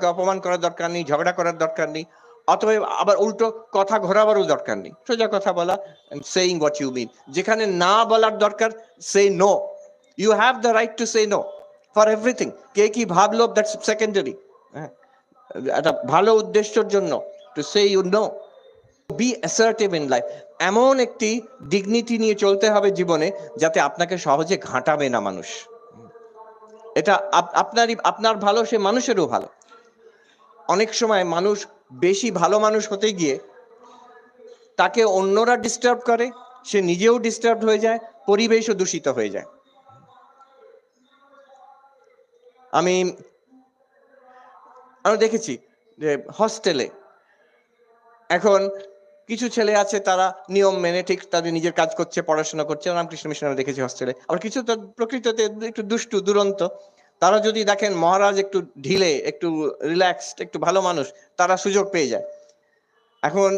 কাউকে অপমান করার দরকার নেই, ঝগড়া করার দরকার নেই, অথবা আবার উল্টো কথা ঘোরাবারও দরকার নেই, সোজা কথা বলা, সেইং হোয়াট ইউ মিন। যেখানে না বলার দরকার, say no. You have the right to say no for everything. কে কি ভাবলো দ্যাটস সেকেন্ডারি। হ্যাঁ, একটা ভালো উদ্দেশ্যের জন্য to say you know, be assertive in life. এমন একটি ডিগনিটি নিয়ে চলতে হবে জীবনে যাতে আপনাকে সহজে ঘাঁটাবে না মানুষ। এটা আপনার ভালো, সে মানুষেরও ভালো। অনেক সময় মানুষ বেশি ভালো মানুষ হতে গিয়ে তাকে অন্যরা ডিস্টার্ব করে, সে নিজেও ডিস্টার্ব হয়ে যায়, পরিবেশও দূষিত হয়ে যায়। আমি দেখেছি যে হস্টেলে এখন কিছু ছেলে আছে, তারা নিয়ম মেনে ঠিক তাদের নিজের কাজ করছে, পড়াশোনা করছে, রামকৃষ্ণ মিশনে দেখেছি হস্টেলে। আবার কিছু প্রকৃততে একটু দুষ্টু দুরন্ত, তারা যদি দেখেন মহারাজ একটু ঢিলে, একটু রিল্যাক্সড, একটু ভালো মানুষ, তারা সুযোগ পেয়ে যায়। এখন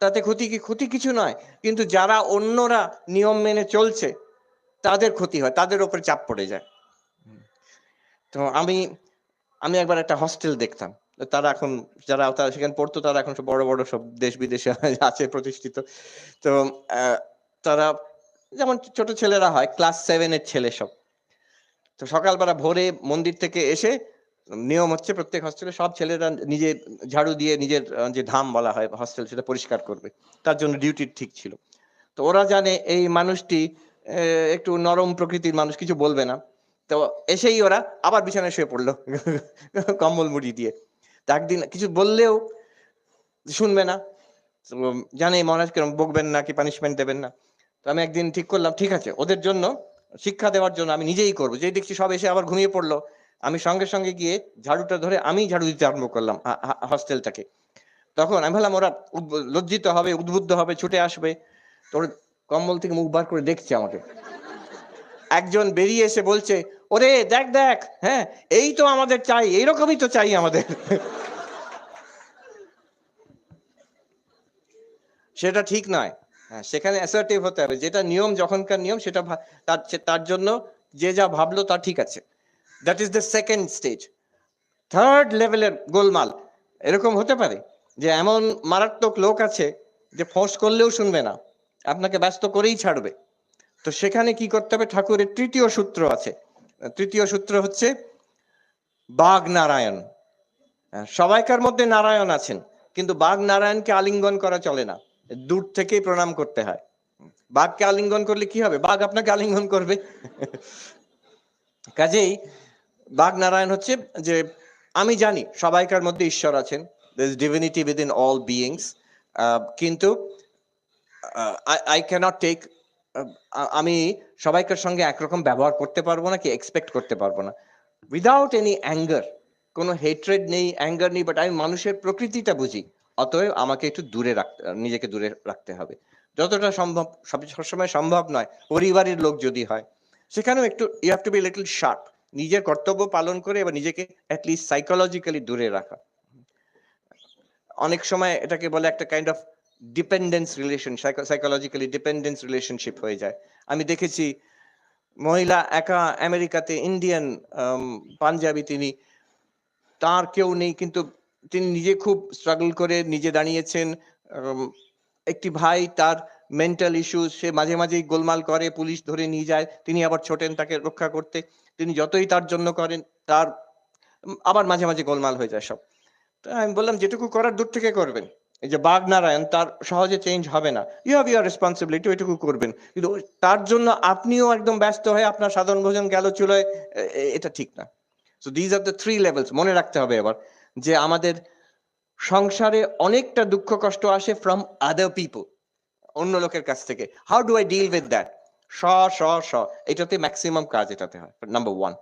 তাতে ক্ষতি কিছু নয়, কিন্তু যারা অন্যরা নিয়ম মেনে চলছে তাদের ক্ষতি হয়, তাদের উপরে চাপ পড়ে যায়। তো আমি একবার একটা হস্টেল দেখতাম, তারা এখন যারা সেখানে পড়তো তারা এখন সব বড় বড় সব দেশ বিদেশে আছে প্রতিষ্ঠিত। তো তারা যেমন ছোট ছেলেরা হয়, ক্লাস 7 এর ছেলে সব। তো সকালবেলা ভোরে মন্দির থেকে এসে নিয়ম হচ্ছে প্রত্যেক হস্টেলে সব ছেলেরা নিজে ঝাড়ু দিয়ে নিজের যে ধাম বলা হয় হস্টেল, সেটা পরিষ্কার করবে, তার জন্য ডিউটি ঠিক ছিল। তো ওরা জানে এই মানুষটি একটু নরম প্রকৃতির মানুষ, কিছু বলবে না। তো এসেই ওরা আবার বিছানায় শুয়ে পড়লো কম্বল মুড়ি দিয়ে। তো একদিন কিছু বললেও শুনবে না, জানে মহারাজ কেরম বকবেন না, কি পানিশমেন্ট দেবেন না। তো আমি একদিন ঠিক করলাম, ঠিক আছে, ওদের জন্য শিক্ষা দেওয়ার জন্য আমি নিজেই করবো। যেই দেখছি সব এসে আবার ঘুমিয়ে পড়লো, আমি সঙ্গে সঙ্গে গিয়ে ঝাড়ুটা ধরে আমি ঝাড়ু দিতে আরম্ভ করলাম হস্টেলটাকে। তখন আমি ভাবলাম ওরা লজ্জিত হবে, উদ্বুদ্ধ হবে, ছুটে আসবে। তোর কম্বল থেকে মুখ বার করে দেখছে আমাকে। একজন বেরিয়ে এসে বলছে, ওরে দেখ দেখ, হ্যাঁ এই তো আমাদের চাই, এইরকমই তো চাই আমাদের। সেটা ঠিক নয়। হ্যাঁ, সেখানে অ্যাসার্টিভ হতে হবে, যেটা নিয়ম, যখনকার নিয়ম সেটা তার জন্য যে যা ভাবলো তা ঠিক আছে। That is the second stage. Third লেভেলের গোলমাল এরকম হতে পারে যে এমন মারাত্মক লোক আছে যে ফোর্স করলেও শুনবে না, আপনাকে ব্যস্ত করেই ছাড়বে। তো সেখানে কি করতে হবে? ঠাকুরের তৃতীয় সূত্র আছে। তৃতীয় সূত্র হচ্ছে বাঘ নারায়ণ। সবাইকার মধ্যে নারায়ণ আছেন, কিন্তু বাঘ নারায়ণকে আলিঙ্গন করা চলে না, দূর থেকেই প্রণাম করতে হয়। বাঘকে আলিঙ্গন করলে কি হবে? বাঘ আপনাকে আলিঙ্গন করবে। কাজেই বাঘ নারায়ণ হচ্ছে যে আমি জানি সবাইকার মধ্যে ঈশ্বর আছেন, there is divinity within all beings, কিন্তু I cannot take, আমি সবাইকার সঙ্গে একরকম ব্যবহার করতে পারবো না, কি এক্সপেক্ট করতে পারবো না, উইদাউট এনি অ্যাঙ্গার। কোনো হেট্রেড নেই, অ্যাঙ্গার নেই, বাট আমি মানুষের প্রকৃতিটা বুঝি, অতএব আমাকে একটু নিজেকে দূরে রাখতে হবে যতটা সম্ভব। সবসময় সম্ভব নয়, পরিবারের লোক যদি হয় সেখানেও একটু you have to be little sharp, নিজের কর্তব্য পালন করে এবার নিজেকে অ্যাটলিস্ট সাইকোলজিক্যালি দূরে রাখা। অনেক সময় এটাকে বলে একটা kind of dependence relation, psychologically dependence relationship হয়ে যায়। আমি দেখেছি মহিলা একা আমেরিকাতে, ইন্ডিয়ান পাঞ্জাবি, তিনি, তার কেউ নেই, কিন্তু তিনি নিজে খুব স্ট্রাগল করে নিজে দাঁড়িয়েছেন। একটি ভাই, তার মেন্টাল ইস্যুস, সে মাঝে মাঝেই গোলমাল করে, পুলিশ ধরে নিয়ে যায়, তিনি আবার ছোটেন তাকে রক্ষা করতে। তিনি যতই তার জন্য করেন, তার আবার মাঝে মাঝে গোলমাল হয়ে যায় সব। আমি বললাম যেটুকু করার দূর থেকে করবেন। এই যে বাঘ নারায়ণ, তার সহজে চেঞ্জ হবে না, ইউ হ্যাভ ইউর রেসপন্সিবিলিটি, ওইটুকু করবেন। কিন্তু তার জন্য আপনিও একদম ব্যস্ত হয়ে আপনার সাধারণ ভোজন গেল চুলোয়, এটা ঠিক না। So these are the 3 levels. মনে রাখতে হবে এবার যে আমাদের সংসারে অনেকটা দুঃখ কষ্ট আসে ফ্রম আদার পিপল, অন্য লোকের কাছ থেকে। How do I deal with that? এটাতে ম্যাক্সিমাম কাজ এটাতে হয়। Number 1,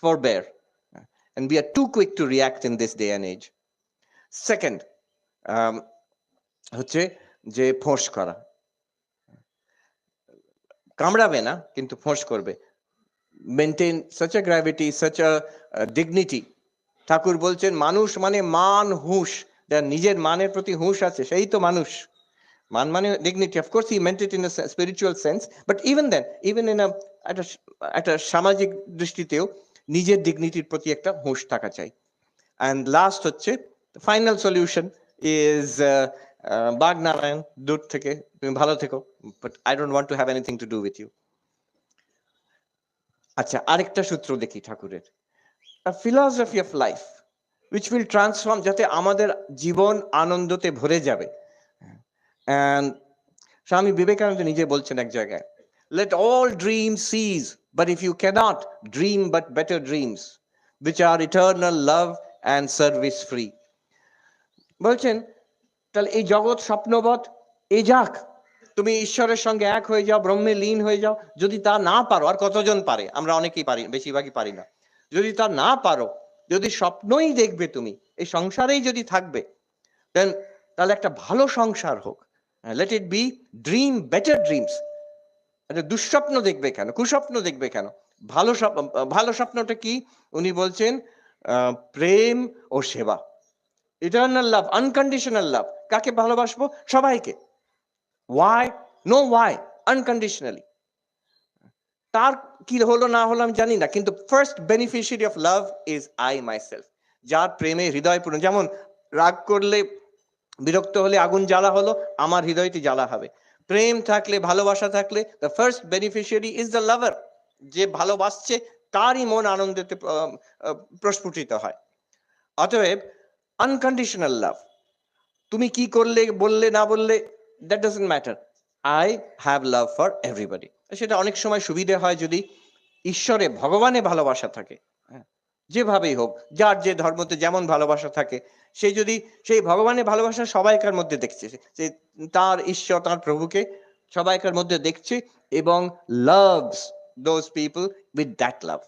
forbear, and we are too quick to react in this day and age. Second হচ্ছে যে ফোঁস করা, কামড়াবে না কিন্তু ফোঁস করবে। Maintain such a gravity, such a dignity. Thakur বলছেন মানুষ মানে মান, হুঁশ, যার নিজের মানের প্রতি হুঁশ আছে সেই তো মানুষ। মান মানে dignity. Of course he meant it in a spiritual sense, but even then, even in একটা সামাজিক দৃষ্টিতেও নিজের ডিগনিটির প্রতি একটা হুঁশ থাকা চাই। অ্যান্ড লাস্ট হচ্ছে ফাইনাল সলিউশন ইজ বাগনারায়ণ, দূর থেকে তুমি ভালো থেকো, but I don't want to have anything to do with you. আচ্ছা, আরেকটা সূত্র দেখি ঠাকুরের, philosophy of life which will transform, যাতে আমাদের জীবন আনন্দতে ভরে যাবে। And স্বামী বিবেকানন্দ নিজে বলছেন এক জায়গায়, let all dreams cease, but if you cannot dream but better dreams which are eternal love and service free। বলছেন তাহলে এই জগৎ স্বপ্নবৎ এ যাক, তুমি ঈশ্বরের সঙ্গে এক হয়ে যাও, ব্রহ্মে লীন হয়ে যাও। যদি তা না পারো, আর কতজন পারে, আমরা অনেকেই পারি, বেশিরভাগই পারি না। যদি তা না পারো, যদি স্বপ্নই দেখবে তুমি, এই সংসারেই যদি থাকবে, দেন তাহলে একটা ভালো সংসার হোক, let it be dream better dreams. দুঃস্বপ্ন দেখবে কেন, কুস্বপ্ন দেখবে কেন? ভালো স্বপ্নটা কি? উনি বলছেন প্রেম ও সেবা, ইটারনাল লাভ, আনকন্ডিশনাল লাভ। কাকে ভালোবাসবো? সবাইকে। ওয়াই? No Y, unconditionally. তার কি হলো না হলো আমি জানি না, কিন্তু first beneficiary of love is I myself. যার প্রেমে হৃদয় পূর্ণ, যেমন রাগ করলে, বিরক্ত হলে আগুন জ্বালা হলো, আমার হৃদয়টি জ্বালা হবে। প্রেম থাকলে, ভালোবাসা থাকলে, the first beneficiary is the লাভার। যে ভালোবাসছে তারই মন আনন্দেতে প্রস্ফুটিত হয়। অতএব আনকন্ডিশনাল লাভ, তুমি কি করলে, বললে না বললে, that doesn't matter, I have love for everybody. সেটা অনেক সময় সুবিধে হয় যদি ঈশ্বরে, ভগবানে ভালোবাসা থাকে, যেভাবেই হোক, যার যে ধর্মতে যেমন ভালোবাসা থাকে, সে যদি সেই ভগবানের ভালোবাসা সবাইকার মধ্যে দেখছে, সে তার ঈশ্বর, তার প্রভুকে সবাইকার মধ্যে দেখছে, এবং loves those people with that love.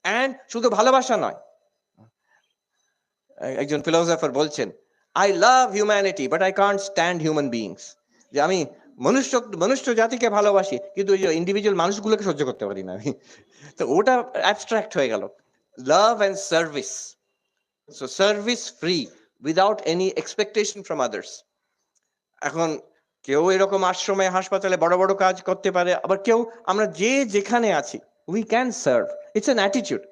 And শুধু ভালোবাসা নয়, একজন ফিলোসফার বলছেন, I love humanity but I can't stand human beings. যে আমি মনুষ্য জাতিকে ভালোবাসি, কিন্তু ওই যে ইন্ডিভিজুয়াল মানুষগুলোকে সহ্য করতে পারি না আমি। তো ওটা অ্যাবস্ট্রাক্ট হয়ে গেল। Love and service, so service free without any expectation from others. এখন কেউ এরকম আশ্রমে, হাসপাতালে বড় বড় কাজ করতে পারে, আবার কেউ, আমরা যে যেখানে আছি, we can serve. It's an attitude,